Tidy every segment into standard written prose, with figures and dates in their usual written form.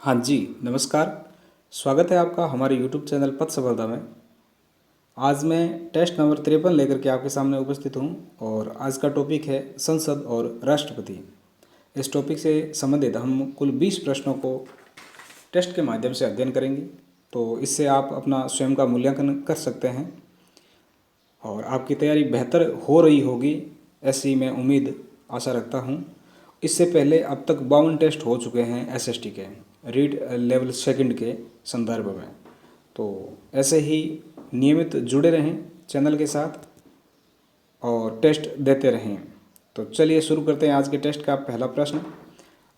हाँ जी, नमस्कार। स्वागत है आपका हमारे यूट्यूब चैनल पथ सफलता में। आज मैं टेस्ट नंबर 53 लेकर के आपके सामने उपस्थित हूँ और आज का टॉपिक है संसद और राष्ट्रपति। इस टॉपिक से संबंधित हम कुल 20 प्रश्नों को टेस्ट के माध्यम से अध्ययन करेंगे, तो इससे आप अपना स्वयं का मूल्यांकन कर सकते हैं और आपकी तैयारी बेहतर हो रही होगी, ऐसी मैं उम्मीद आशा रखता हूँ। इससे पहले अब तक 52 टेस्ट हो चुके हैं एसएसटी के रीड लेवल सेकंड के संदर्भ में। तो ऐसे ही नियमित जुड़े रहें चैनल के साथ और टेस्ट देते रहें। तो चलिए शुरू करते हैं आज के टेस्ट का पहला प्रश्न।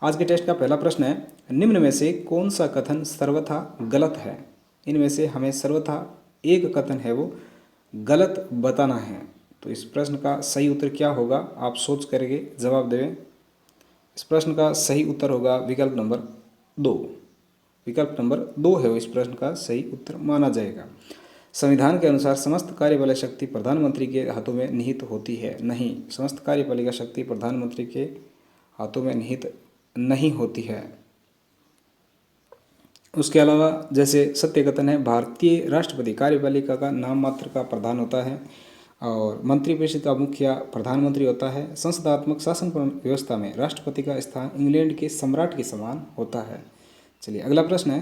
आज के टेस्ट का पहला प्रश्न है, निम्न में से कौन सा कथन सर्वथा गलत है? इनमें से हमें सर्वथा एक कथन है वो गलत बताना है। तो इस प्रश्न का सही उत्तर क्या होगा, आप सोच करके जवाब दें। इस प्रश्न का सही उत्तर होगा विकल्प नंबर 2। विकल्प नंबर 2 है वो इस प्रश्न का सही उत्तर माना जाएगा। संविधान के अनुसार समस्त कार्यपालक शक्ति प्रधानमंत्री के हाथों में निहित होती है। नहीं, समस्त कार्यपालिका शक्ति प्रधानमंत्री के हाथों में निहित नहीं होती है। उसके अलावा जैसे सत्य कथन है, भारतीय राष्ट्रपति कार्यपालिका का नाम मात्र का प्रधान होता है और मंत्रिपरिषद का मुखिया प्रधानमंत्री होता है। संसदात्मक शासन व्यवस्था में राष्ट्रपति का स्थान इंग्लैंड के सम्राट के समान होता है। चलिए अगला प्रश्न है,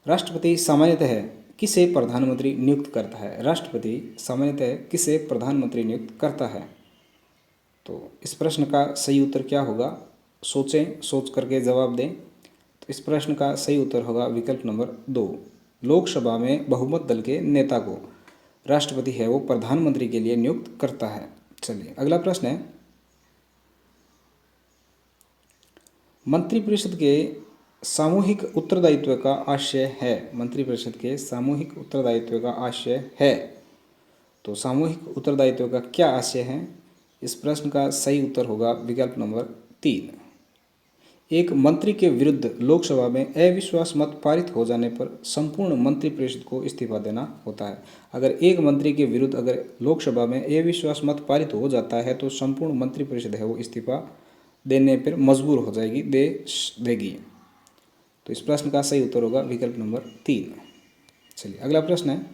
राष्ट्रपति सामान्यतः किसे प्रधानमंत्री नियुक्त करता है? राष्ट्रपति सामान्यतः किसे प्रधानमंत्री नियुक्त करता है? तो इस प्रश्न का सही उत्तर क्या होगा, सोचें, सोच करके जवाब दें। तो इस प्रश्न का सही उत्तर होगा विकल्प नंबर 2। लोकसभा में बहुमत दल के नेता को राष्ट्रपति है वो प्रधानमंत्री के लिए नियुक्त करता है। चलिए अगला प्रश्न है, मंत्रिपरिषद के सामूहिक उत्तरदायित्व का आशय है। मंत्रिपरिषद के सामूहिक उत्तरदायित्व का आशय है। तो सामूहिक उत्तरदायित्व का क्या आशय है? इस प्रश्न का सही उत्तर होगा विकल्प नंबर 3। एक मंत्री के विरुद्ध लोकसभा में अविश्वास मत पारित हो जाने पर संपूर्ण मंत्रिपरिषद को इस्तीफा देना होता है। अगर एक मंत्री के विरुद्ध अगर लोकसभा में अविश्वास मत पारित हो जाता है तो संपूर्ण मंत्रिपरिषद है वो इस्तीफा देने पर मजबूर हो जाएगी, देगी। तो इस प्रश्न का सही उत्तर होगा विकल्प नंबर 3। चलिए अगला प्रश्न है,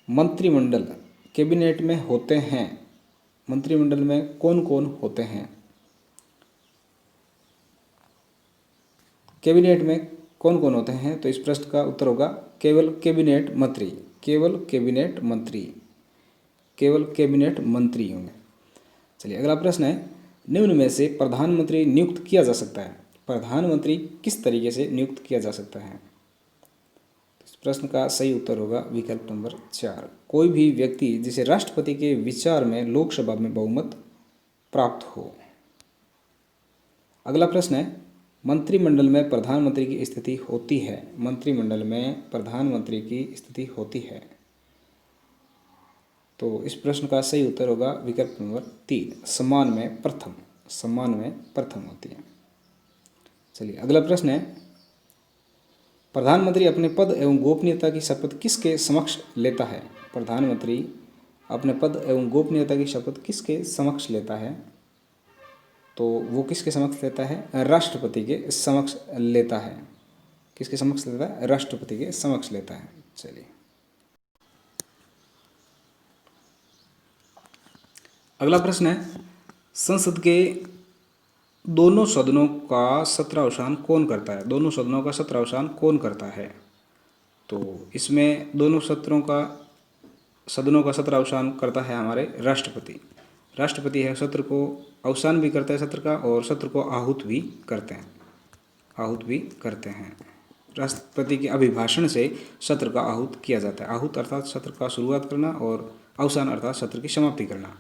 मंत्रिमंडल कैबिनेट में होते हैं। मंत्रिमंडल में कौन कौन होते हैं? कैबिनेट में कौन कौन होते हैं? तो इस प्रश्न का उत्तर होगा केवल कैबिनेट मंत्री। केवल कैबिनेट मंत्री, केवल कैबिनेट मंत्री होंगे। चलिए अगला प्रश्न है, निम्न में से प्रधानमंत्री नियुक्त किया जा सकता है। प्रधानमंत्री किस तरीके से नियुक्त किया जा सकता है? इस प्रश्न का सही उत्तर होगा विकल्प नंबर 4। कोई भी व्यक्ति जिसे राष्ट्रपति के विचार में लोकसभा में बहुमत प्राप्त हो। अगला प्रश्न है, मंत्रिमंडल में प्रधानमंत्री की स्थिति होती है। मंत्रिमंडल में प्रधानमंत्री की स्थिति होती है। तो इस प्रश्न का सही उत्तर होगा विकल्प नंबर 3, सम्मान में प्रथम। सम्मान में प्रथम होती है। चलिए अगला प्रश्न है, प्रधानमंत्री अपने पद एवं गोपनीयता की शपथ किसके समक्ष लेता है? प्रधानमंत्री अपने पद एवं गोपनीयता की शपथ किसके समक्ष लेता है? तो वो किसके समक्ष लेता है? राष्ट्रपति के समक्ष लेता है। किसके समक्ष लेता है? राष्ट्रपति के समक्ष लेता है। चलिए अगला प्रश्न है, संसद के दोनों सदनों का सत्रावसान कौन करता है? दोनों सदनों का सत्रावसान कौन करता है? तो इसमें दोनों सदनों का सत्रावसान करता है हमारे राष्ट्रपति। राष्ट्रपति है सत्र को अवसान भी करता है सत्र का, और सत्र को आहूत भी करते हैं। आहूत भी करते हैं। राष्ट्रपति के अभिभाषण से सत्र का आहूत किया जाता है। आहूत अर्थात सत्र का शुरुआत करना और अवसान अर्थात सत्र की समाप्ति करना।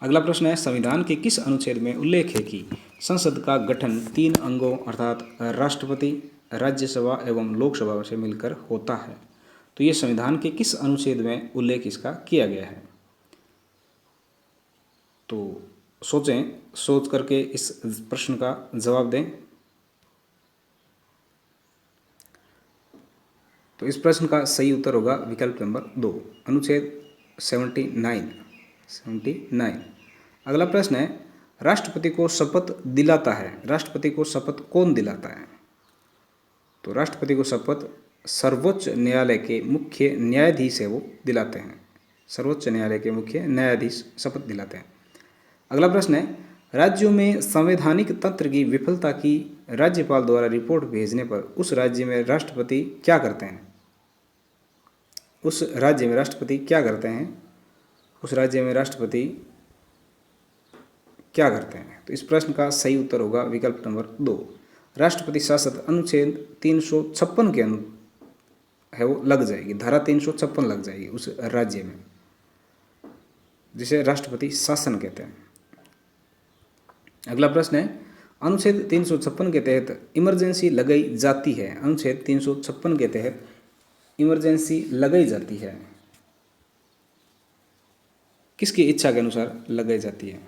अगला प्रश्न है, संविधान के किस अनुच्छेद में उल्लेख है कि संसद का गठन 3 अंगों अर्थात राष्ट्रपति, राज्यसभा एवं लोकसभा से मिलकर होता है? तो ये संविधान के किस अनुच्छेद में उल्लेख इसका किया गया है? तो सोचें, सोच करके इस प्रश्न का जवाब दें। तो इस प्रश्न का सही उत्तर होगा विकल्प नंबर 2, अनुच्छेद 79। अगला प्रश्न है, राष्ट्रपति को शपथ दिलाता है। राष्ट्रपति को शपथ कौन दिलाता है? तो राष्ट्रपति को शपथ सर्वोच्च न्यायालय के मुख्य न्यायाधीश है वो दिलाते हैं। सर्वोच्च न्यायालय के मुख्य न्यायाधीश शपथ दिलाते हैं। अगला प्रश्न है, राज्यों में संवैधानिक तंत्र की विफलता की राज्यपाल द्वारा रिपोर्ट भेजने पर उस राज्य में राष्ट्रपति क्या करते हैं? उस राज्य में राष्ट्रपति क्या करते हैं? उस राज्य में राष्ट्रपति क्या करते हैं? तो इस प्रश्न का सही उत्तर होगा विकल्प नंबर 2, राष्ट्रपति शासन अनुच्छेद 356 के है वो लग जाएगी, धारा 356 लग जाएगी उस राज्य में, जिसे राष्ट्रपति शासन कहते हैं। अगला प्रश्न है, अनुच्छेद 356 के तहत इमरजेंसी लगाई जाती है। अनुच्छेद 356 के तहत इमरजेंसी लगाई जाती है, किसकी इच्छा के अनुसार लगाई जाती है?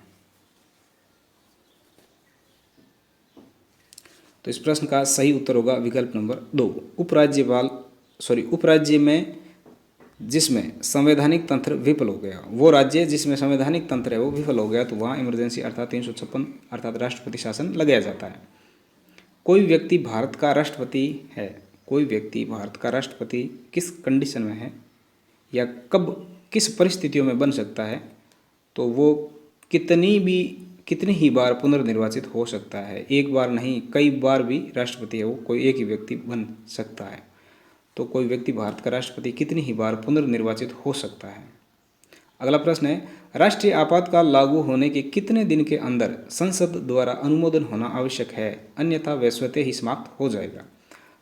तो इस प्रश्न का सही उत्तर होगा विकल्प नंबर 2, उपराज्य में जिसमें संवैधानिक तंत्र विफल हो गया, वो राज्य जिसमें संवैधानिक तंत्र है वो विफल हो गया, तो वहाँ इमरजेंसी अर्थात 356 अर्थात राष्ट्रपति शासन लगाया जाता है। कोई व्यक्ति भारत का राष्ट्रपति है, कोई व्यक्ति भारत का राष्ट्रपति किस कंडीशन में है या कब किस परिस्थितियों में बन सकता है, तो वो कितनी ही बार पुनर्निर्वाचित हो सकता है। एक बार नहीं, कई बार भी राष्ट्रपति है वो कोई एक ही व्यक्ति बन सकता है। तो कोई व्यक्ति भारत का राष्ट्रपति कितनी ही बार पुनर्निर्वाचित हो सकता है। अगला प्रश्न है, राष्ट्रीय आपातकाल लागू होने के कितने दिन के अंदर संसद द्वारा अनुमोदन होना आवश्यक है, अन्यथा वह स्वतः ही समाप्त हो जाएगा?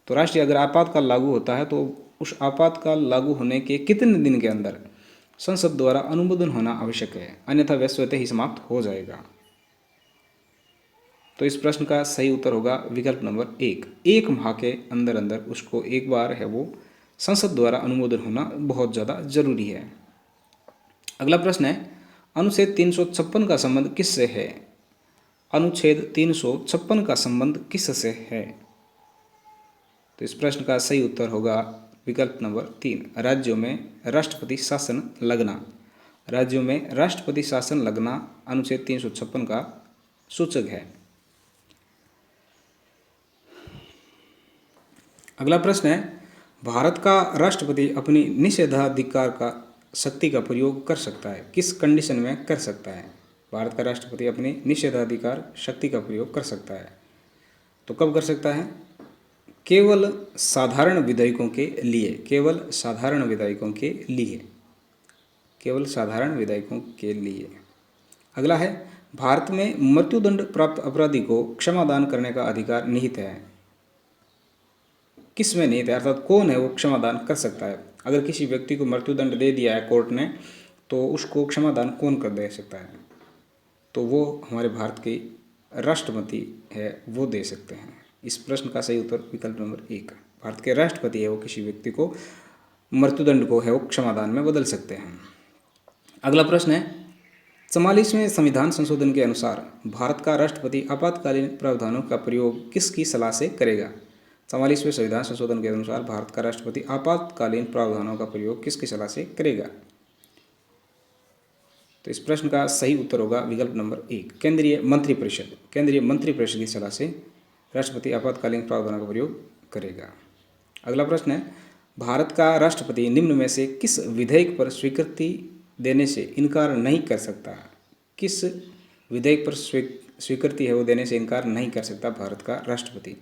तो राष्ट्रीय अगर आपातकाल लागू होता है तो उस आपातकाल लागू होने के कितने दिन के अंदर संसद द्वारा अनुमोदन होना आवश्यक है, अन्यथा वह स्वतः ही समाप्त हो जाएगा? तो इस प्रश्न का सही उत्तर होगा विकल्प नंबर 1, 1 माह के अंदर अंदर उसको एक बार है वो संसद द्वारा अनुमोदन होना बहुत ज़्यादा जरूरी है। अगला प्रश्न है, अनुच्छेद 356 का संबंध किससे है? अनुच्छेद 356 का संबंध किससे है? तो इस प्रश्न का सही उत्तर होगा विकल्प नंबर 3, राज्यों में राष्ट्रपति शासन लगना। राज्यों में राष्ट्रपति शासन लगना अनुच्छेद 356 का सूचक है। अगला प्रश्न है, भारत का राष्ट्रपति अपनी निषेधाधिकार का शक्ति का प्रयोग कर सकता है, किस कंडीशन में कर सकता है? भारत का राष्ट्रपति अपनी निषेधाधिकार शक्ति का प्रयोग कर सकता है, तो कब कर सकता है? केवल साधारण विधायकों के लिए, केवल साधारण विधायकों के लिए, केवल साधारण विधायकों के लिए। अगला है, भारत में मृत्युदंड प्राप्त अपराधी को क्षमादान करने का अधिकार निहित है, किस में निहित है, अर्थात कौन है वो क्षमादान कर सकता है? अगर किसी व्यक्ति को मृत्युदंड दे दिया है कोर्ट ने, तो उसको क्षमादान कौन कर दे सकता है? तो वो हमारे भारत के राष्ट्रपति है वो दे सकते हैं। इस प्रश्न का सही उत्तर विकल्प नंबर 1, भारत के राष्ट्रपति है वो किसी व्यक्ति को मृत्युदंड को है वो क्षमादान में बदल सकते हैं। अगला प्रश्न है, 44वें संविधान संशोधन के अनुसार भारत का राष्ट्रपति आपातकालीन प्रावधानों का प्रयोग किसकी सलाह से करेगा? 44वें संविधान संशोधन के अनुसार भारत का राष्ट्रपति आपातकालीन प्रावधानों का प्रयोग किसकी सलाह से करेगा? तो इस प्रश्न का सही उत्तर होगा विकल्प नंबर 1, केंद्रीय मंत्रिपरिषद। केंद्रीय मंत्रिपरिषद की सलाह से राष्ट्रपति आपातकालीन प्रावधानों का प्रयोग करेगा। अगला प्रश्न है, भारत का राष्ट्रपति निम्न में से किस विधेयक पर स्वीकृति देने से इनकार नहीं कर सकता? किस विधेयक पर स्वीकृति है वो देने से इनकार नहीं कर सकता भारत का राष्ट्रपति?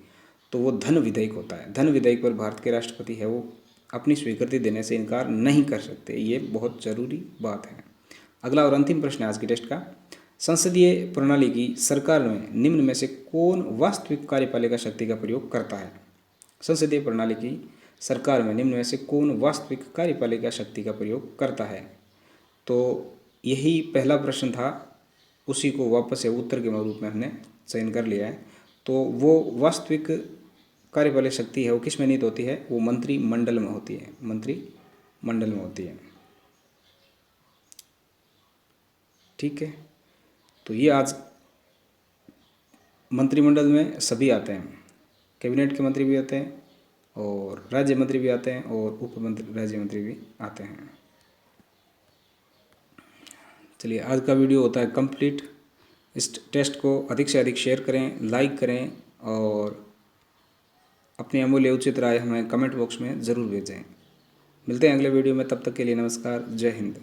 तो वो धन विधेयक होता है। धन विधेयक पर भारत के राष्ट्रपति है वो अपनी स्वीकृति देने से इनकार नहीं कर सकते, ये बहुत जरूरी बात है। अगला और अंतिम प्रश्न है आज की टेस्ट का, संसदीय प्रणाली की सरकार में निम्न में से कौन वास्तविक कार्यपालिका शक्ति का प्रयोग करता है? संसदीय प्रणाली की सरकार में निम्न में से कौन वास्तविक कार्यपालिका शक्ति का प्रयोग करता है? तो यही पहला प्रश्न था, उसी को वापस से उत्तर के रूप में हमने चयन कर लिया है। तो वो वास्तविक कार्यपालिक शक्ति है वो किस में निहित होती है? वो मंत्रिमंडल में होती है, मंत्रिमंडल में होती है। ठीक है, तो ये आज मंत्रिमंडल में सभी आते हैं, कैबिनेट के मंत्री भी आते हैं और राज्य मंत्री भी आते हैं और उप मंत्री राज्य मंत्री भी आते हैं। चलिए, आज का वीडियो होता है कंप्लीट। इस टेस्ट को अधिक से अधिक शेयर करें, लाइक करें और अपनी अमूल्य उचित राय हमें कमेंट बॉक्स में ज़रूर भेजें। मिलते हैं अगले वीडियो में, तब तक के लिए नमस्कार, जय हिंद।